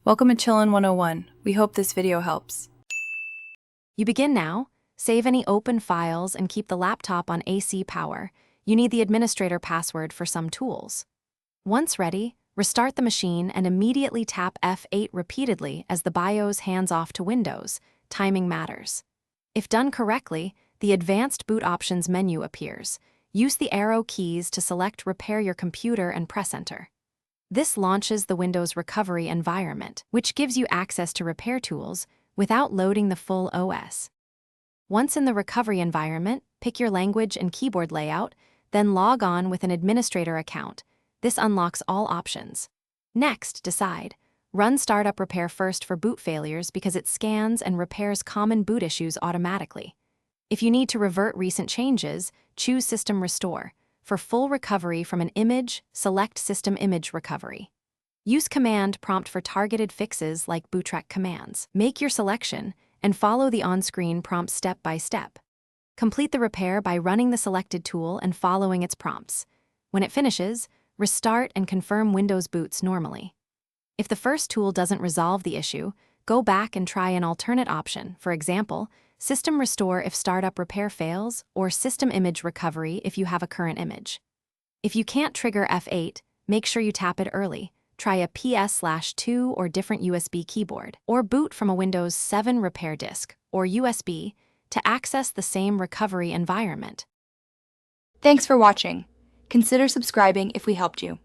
Welcome to Chillin' 101. We hope this video helps. You begin now. Save any open files and keep the laptop on AC power. You need the administrator password for some tools. Once ready, restart the machine and immediately tap F8 repeatedly as the BIOS hands off to Windows. Timing matters. If done correctly, the Advanced Boot Options menu appears. Use the arrow keys to select Repair your computer and press Enter. This launches the Windows recovery environment, which gives you access to repair tools without loading the full OS. Once in the recovery environment, pick your language and keyboard layout, then log on with an administrator account. This unlocks all options. Next, decide. Run Startup Repair first for boot failures because it scans and repairs common boot issues automatically. If you need to revert recent changes, choose System Restore. For full recovery from an image, select System Image Recovery. Use Command Prompt for targeted fixes like boottrack commands. Make your selection and follow the on-screen prompt step by step. Complete the repair by running the selected tool and following its prompts. When it finishes, restart and confirm Windows boots normally. If the first tool doesn't resolve the issue, go back and try an alternate option, for example, System Restore if Startup Repair fails, or System Image Recovery if you have a current image. If you can't trigger F8, make sure you tap it early. Try a PS/2 or different USB keyboard, or boot from a Windows 7 repair disk, or USB, to access the same recovery environment. Thanks for watching. Consider subscribing if we helped you.